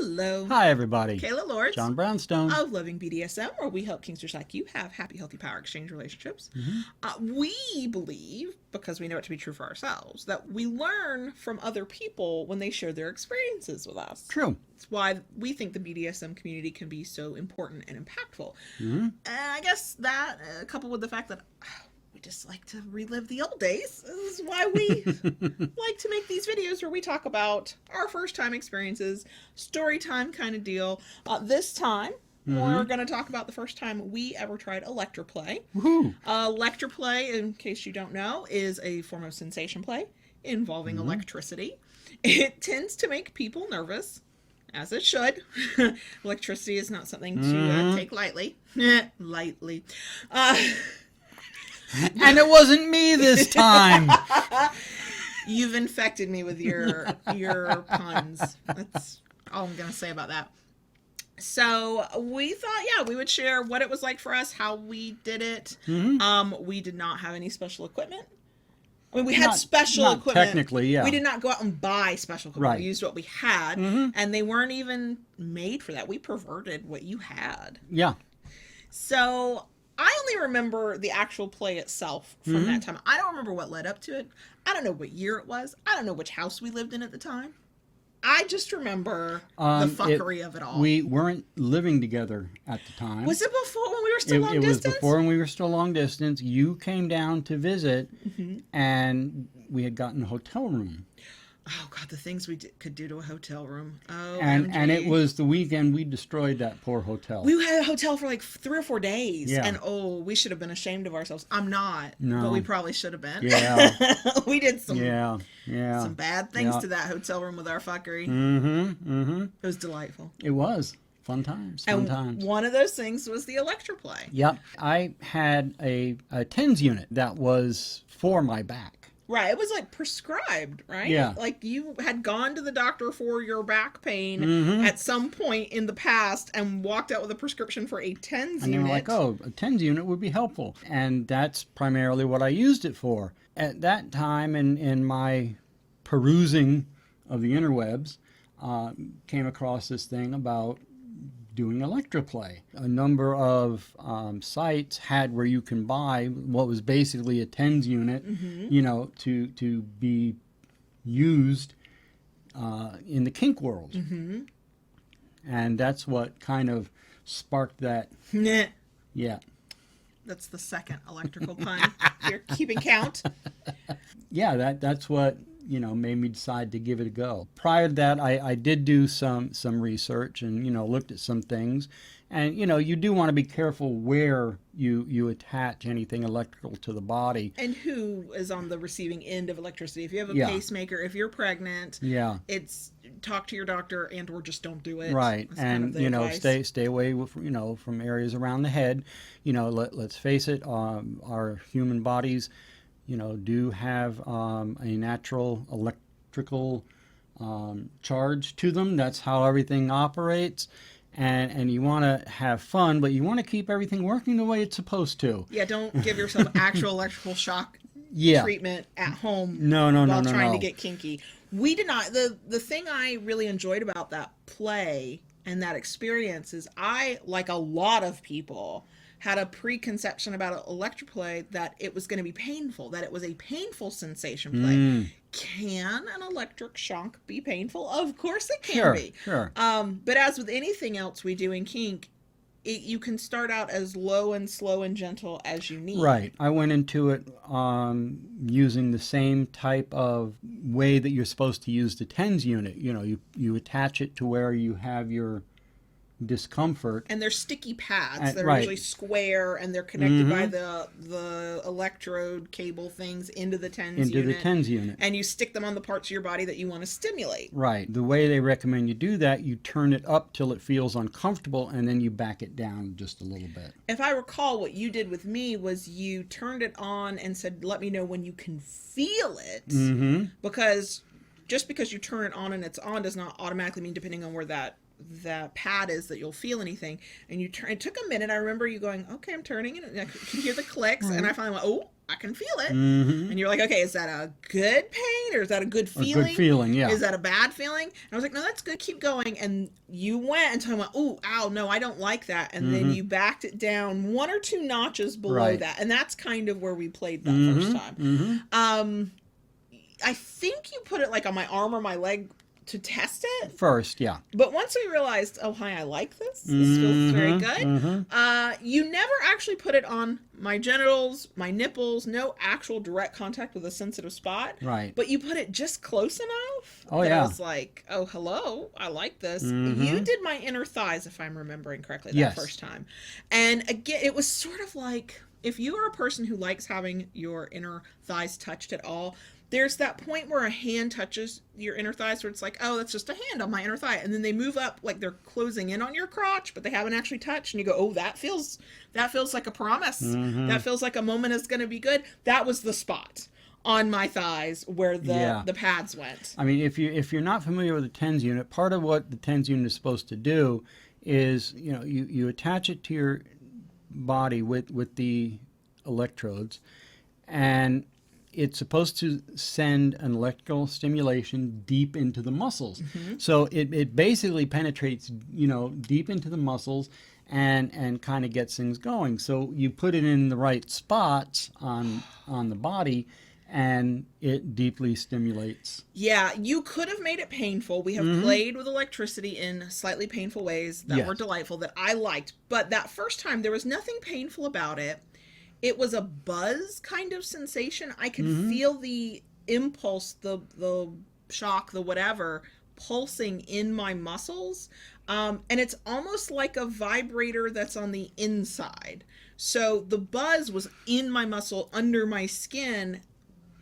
Hello. Hi, everybody. Kayla Lords. John Brownstone. Of Loving BDSM, where we help kinksters like you have happy, healthy power exchange relationships. We believe, because we know it to be true for ourselves, that we learn from other people when they share their experiences with us. True. That's why we think the BDSM community can be so important and impactful. And I guess that, coupled with the fact that we just like to relive the old days, is why we like to make these videos where we talk about our first time experiences, story time kind of deal. This time, we're going to talk about the first time we ever tried ElectroPlay. ElectroPlay, in case you don't know, is a form of sensation play involving electricity. It tends to make people nervous, as it should. Electricity is not something to take lightly. Lightly. And it wasn't me this time. You've infected me with your puns. That's all I'm going to say about that. So we thought, yeah, we would share what it was like for us, how we did it. We did not have any special equipment. I mean, we had special equipment. Technically, yeah. We did not go out and buy special equipment. Right. We used what we had, and they weren't even made for that. We perverted what you had. Yeah. So I only remember the actual play itself from that time. I don't remember what led up to it. I don't know what year it was. I don't know which house we lived in at the time. I just remember the fuckery of it all. We weren't living together at the time. Was it before when we were still long distance? It was before when we were still long distance. You came down to visit, and we had gotten a hotel room. Oh, God, the things we could do to a hotel room. Oh, and it was the weekend we destroyed that poor hotel. We had a hotel for like 3 or 4 days. Yeah. And, we should have been ashamed of ourselves. I'm not. No. But we probably should have been. Yeah. We did some some bad things to that hotel room with our fuckery. It was delightful. It was. Fun times. Fun times. One of those things was the ElectroPlay. Yep. I had a TENS unit that was for my back. Right, it was like prescribed, right? Yeah. Like you had gone to the doctor for your back pain at some point in the past and walked out with a prescription for a TENS unit. And they were like, oh, a TENS unit would be helpful. And that's primarily what I used it for. At that time, in my perusing of the interwebs, came across this thing about doing ElectroPlay. A number of sites had where you can buy what was basically a TENS unit, to be used in the kink world. And that's what kind of sparked that. Yeah. That's the second electrical pun. You're keeping count. Yeah, that's what made me decide to give it a go. Prior to that, I did do some research and, looked at some things. And, you do want to be careful where you attach anything electrical to the body. And who is on the receiving end of electricity. If you have a pacemaker, if you're pregnant, it's talk to your doctor and or just don't do it. Right. That's and, kind of stay away with, from areas around the head. Let's face it, our human bodies do have a natural electrical charge to them. That's how everything operates. And you want to have fun, but you want to keep everything working the way it's supposed to. Yeah, don't give yourself actual electrical shock treatment at home while trying to get kinky. We did not. The thing I really enjoyed about that play and that experience is I, like a lot of people, had a preconception about ElectroPlay that it was going to be painful, that it was a painful sensation play. Can an electric shock be painful? Of course it can be. Sure. But as with anything else we do in kink, you can start out as low and slow and gentle as you need. Right. I went into it using the same type of way that you're supposed to use the TENS unit. You attach it to where you have your discomfort, and they're sticky pads. They're usually square, and they're connected by the electrode cable things into the TENS unit. And you stick them on the parts of your body that you want to stimulate. Right. The way they recommend you do that, you turn it up till it feels uncomfortable, and then you back it down just a little bit. If I recall, what you did with me was you turned it on and said, let me know when you can feel it. Because just because you turn it on and it's on does not automatically mean, depending on where that pad is, that you'll feel anything. And it took a minute. I remember you going, okay, I'm turning it, and I could hear the clicks, and I finally went, I can feel it. Mm-hmm. And you're like, okay, is that a good pain or is that a good feeling? A good feeling, yeah. Is that a bad feeling? And I was like, no, that's good. Keep going. And you went until I went, ooh, ow, no, I don't like that. And then you backed it down 1 or 2 notches below that. And that's kind of where we played that first time. I think you put it like on my arm or my leg to test it first, yeah. But once we realized, oh hi, I like this feels very good, you never actually put it on my genitals, my nipples, no actual direct contact with a sensitive spot, right? But you put it just close enough that I was like, oh hello, I like this. You did my inner thighs, if I'm remembering correctly, that first time. And again, it was sort of like, if you are a person who likes having your inner thighs touched at all, there's that point where a hand touches your inner thighs where it's like, oh, that's just a hand on my inner thigh. And then they move up like they're closing in on your crotch, but they haven't actually touched. And you go, oh, that feels like a promise. That feels like a moment is going to be good. That was the spot on my thighs where the pads went. I mean, if you're not familiar with the TENS unit, part of what the TENS unit is supposed to do is, you attach it to your body with the electrodes, and it's supposed to send an electrical stimulation deep into the muscles. So it basically penetrates, deep into the muscles and kind of gets things going. So you put it in the right spots on the body, and it deeply stimulates. Yeah, you could have made it painful. We have played with electricity in slightly painful ways that were delightful, that I liked. But that first time, there was nothing painful about it. It was a buzz kind of sensation. I could feel the impulse, the shock, the whatever, pulsing in my muscles. And it's almost like a vibrator that's on the inside. So the buzz was in my muscle, under my skin.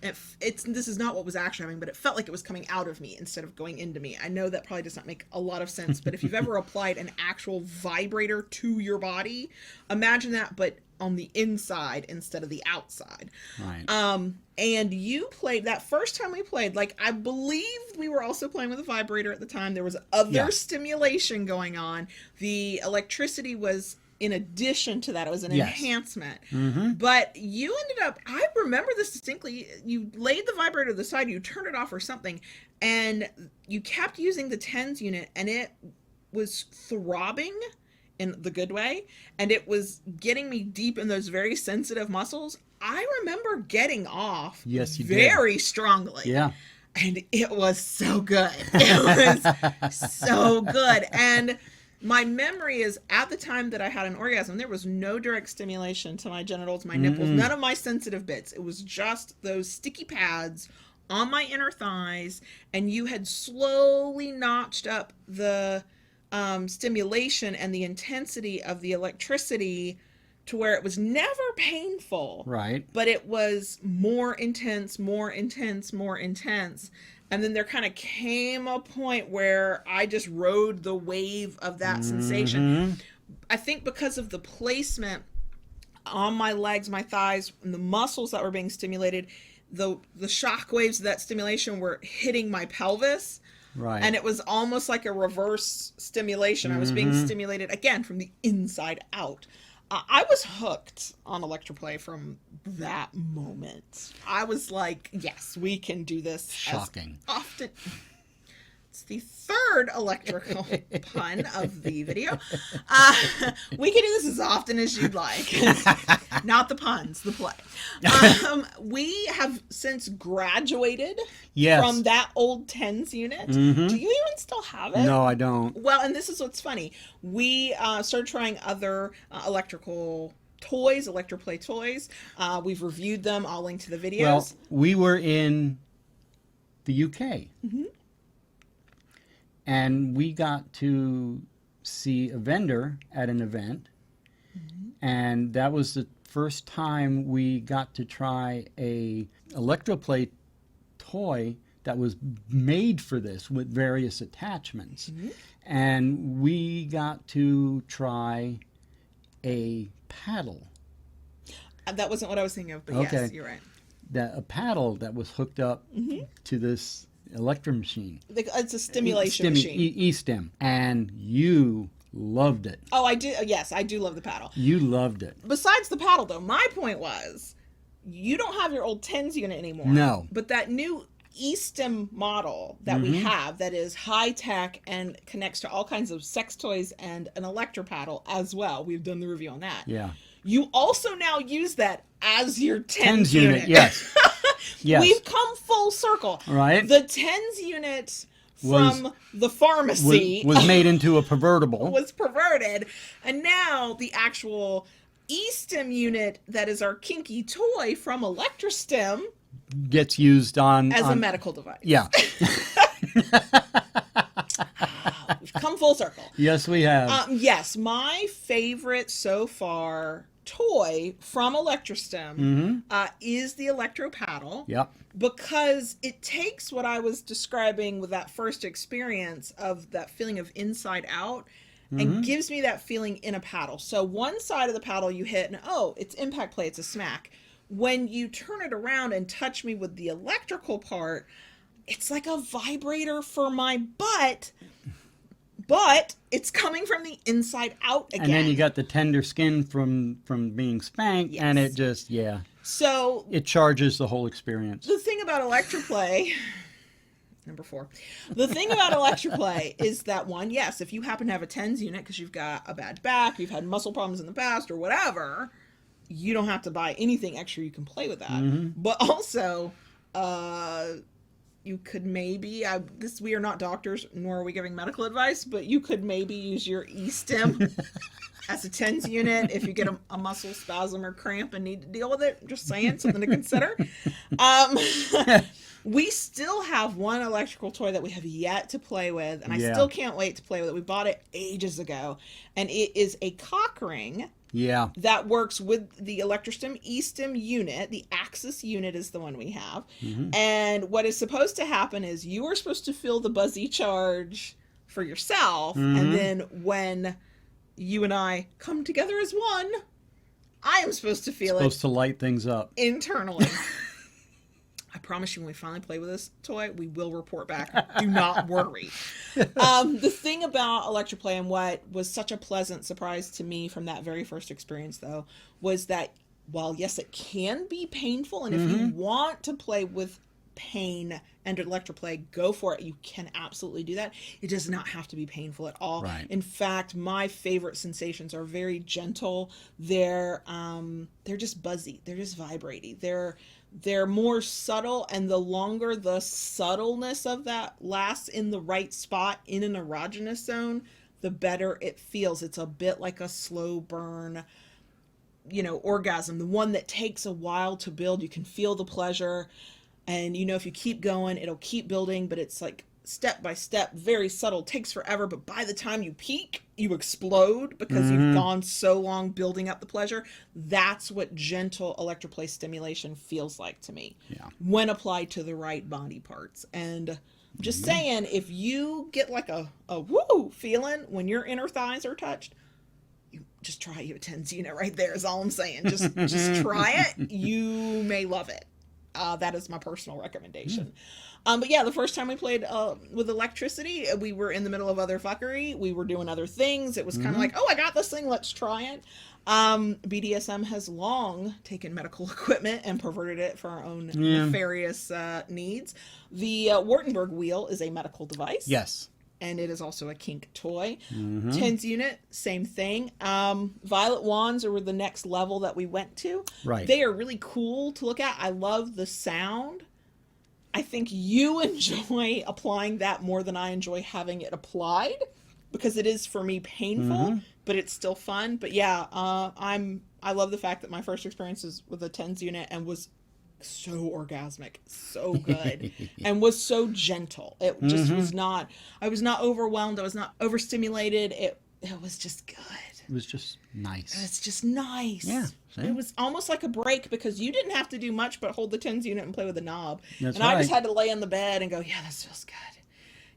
This is not what was actually happening, but it felt like it was coming out of me instead of going into me. I know that probably does not make a lot of sense, but if you've ever applied an actual vibrator to your body, imagine that, but on the inside instead of the outside. Right. And you played that first time we played, like, I believe we were also playing with a vibrator at the time. There was other stimulation going on. The electricity was in addition to that. It was an enhancement. But you ended up, I remember this distinctly, you laid the vibrator to the side, you turned it off or something, and you kept using the TENS unit, and it was throbbing in the good way, and it was getting me deep in those very sensitive muscles. I remember getting off very strongly. Yeah. And it was so good. It was so good. And my memory is, at the time that I had an orgasm, there was no direct stimulation to my genitals, my nipples, none of my sensitive bits. It was just those sticky pads on my inner thighs, and you had slowly notched up the stimulation and the intensity of the electricity to where it was never painful. Right. But it was more intense, more intense, more intense. And then there kind of came a point where I just rode the wave of that sensation. I think because of the placement on my legs, my thighs, and the muscles that were being stimulated, the shock waves of that stimulation were hitting my pelvis. Right. And it was almost like a reverse stimulation. I was being stimulated, again, from the inside out. I was hooked on ElectroPlay from that moment. I was like, yes, we can do this. Shocking. As often. It's the third electrical pun of the video. We can do this as often as you'd like. Not the puns, the play. We have since graduated from that old TENS unit. Do you even still have it? No, I don't. Well, and this is what's funny. We started trying other electrical toys, ElectroPlay toys. We've reviewed them. I'll link to the videos. Well, we were in the UK. And we got to see a vendor at an event, and that was the first time we got to try a ElectroPlay toy that was made for this with various attachments. And we got to try a paddle. That wasn't what I was thinking of, but yes, you're right. A paddle that was hooked up to this electro machine. It's a stimulation machine. E-stim. And you loved it. Oh, I do. Yes, I do love the paddle. You loved it. Besides the paddle, though, my point was, you don't have your old tens unit anymore. No. But that new eStem model that we have that is high tech and connects to all kinds of sex toys and an electropaddle as well. We've done the review on that. Yeah. You also now use that as your tens unit. Yes. Yes. We've come full circle. Right. The tens unit from the pharmacy was made into a pervertible. Was perverted. And now the actual eStem unit that is our kinky toy from ElectroStem gets used on a medical device. Yeah. We've come full circle. Yes, we have. Yes, my favorite so far toy from ElectroStem is the electro paddle. Yep. Because it takes what I was describing with that first experience of that feeling of inside out and gives me that feeling in a paddle. So one side of the paddle you hit and it's impact play, it's a smack. When you turn it around and touch me with the electrical part, it's like a vibrator for my butt, but it's coming from the inside out again. And then you got the tender skin from being spanked, and it just, So it charges the whole experience. The thing about ElectroPlay, number 4, the thing about ElectroPlay is that one, yes, if you happen to have a tens unit because you've got a bad back, you've had muscle problems in the past or whatever, you don't have to buy anything extra. You can play with that. But also, you could maybe, we are not doctors, nor are we giving medical advice, but you could maybe use your eStem as a tens unit if you get a muscle spasm or cramp and need to deal with it. Just saying, something to consider. We still have one electrical toy that we have yet to play with, and I still can't wait to play with it. We bought it ages ago, and it is a cock ring. Yeah. That works with the ElectroStem eStem unit. The Axis unit is the one we have. And what is supposed to happen is you are supposed to feel the buzzy charge for yourself. And then when you and I come together as one, I am supposed to feel supposed to light things up internally. I promise you, when we finally play with this toy, we will report back. Do not worry. The thing about ElectroPlay and what was such a pleasant surprise to me from that very first experience, though, was that while, yes, it can be painful, and if you want to play with pain and ElectroPlay, go for it. You can absolutely do that. It does not have to be painful at all. Right. In fact, my favorite sensations are very gentle. They're just buzzy. They're just vibrating. They're more subtle, and the longer the subtleness of that lasts in the right spot in an erogenous zone, the better it feels. It's a bit like a slow burn, orgasm. The one that takes a while to build, you can feel the pleasure, and if you keep going, it'll keep building, but it's like step by step, very subtle, takes forever, but by the time you peak, you explode because you've gone so long building up the pleasure. That's what gentle ElectroPlay stimulation feels like to me when applied to the right body parts. And just saying, if you get like a woo feeling when your inner thighs are touched, you just try your tens unit right there is all I'm saying. Just try it. You may love it. That is my personal recommendation. But yeah, the first time we played with electricity, we were in the middle of other fuckery. We were doing other things. It was kind of like, I got this thing. Let's try it. BDSM has long taken medical equipment and perverted it for our own nefarious needs. The Wartenberg wheel is a medical device. Yes. And it is also a kink toy. Tens unit, same thing. Violet wands are the next level that we went to. Right. They are really cool to look at. I love the sound. I think you enjoy applying that more than I enjoy having it applied, because it is for me painful, but it's still fun. But yeah, I love the fact that my first experience was with a tens unit and was so orgasmic, so good, and was so gentle. It just was not, I was not overwhelmed. I was not overstimulated. It was just good. It was just nice. It's just nice. Yeah. See? It was almost like a break because you didn't have to do much but hold the tens unit and play with the knob. That's and right. I just had to lay on the bed and go, yeah, this feels good.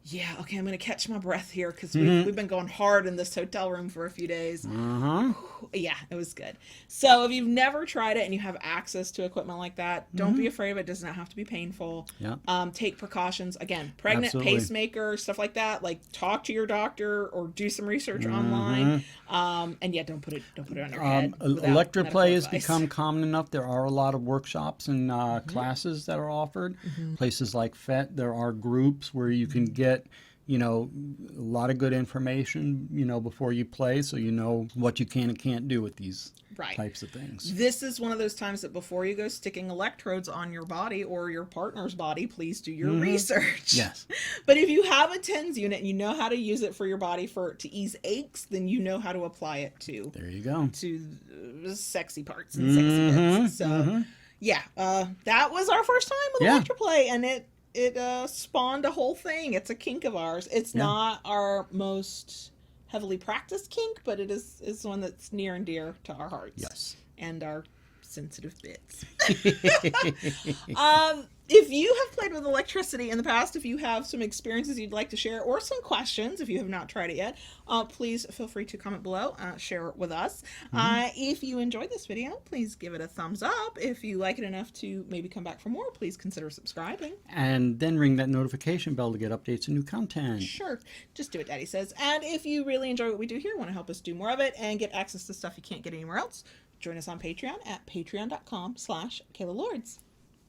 Yeah, okay, I'm going to catch my breath here because we've been going hard in this hotel room for a few days. Yeah, it was good. So if you've never tried it and you have access to equipment like that, don't be afraid of it. It does not have to be painful. Yeah. Take precautions. Again, pregnant, Absolutely. pacemaker, stuff like that. Like, talk to your doctor or do some research online. And yeah, don't put it on your head. ElectroPlay has become common enough. There are a lot of workshops and classes that are offered. Places like FET, there are groups where you can get, a lot of good information, before you play, so you know what you can and can't do with these types of things. This is one of those times that before you go sticking electrodes on your body or your partner's body, please do your research. Yes. But if you have a TENS unit and you know how to use it for your body to ease aches, then you know how to apply it to. There you go. To sexy parts and sexy bits. So yeah, that was our first time with ElectroPlay, and it spawned a whole thing. It's a kink of ours. It's not our most heavily practiced kink, but it is one that's near and dear to our hearts. Yes. And our sensitive bits. If you have played with electricity in the past, if you have some experiences you'd like to share or some questions, if you have not tried it yet, please feel free to comment below, share it with us. If you enjoyed this video, please give it a thumbs up. If you like it enough to maybe come back for more, please consider subscribing. And then ring that notification bell to get updates and new content. Sure. Just do what Daddy says. And if you really enjoy what we do here, want to help us do more of it and get access to stuff you can't get anywhere else, join us on Patreon at patreon.com/KaylaLords.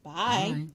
Bye.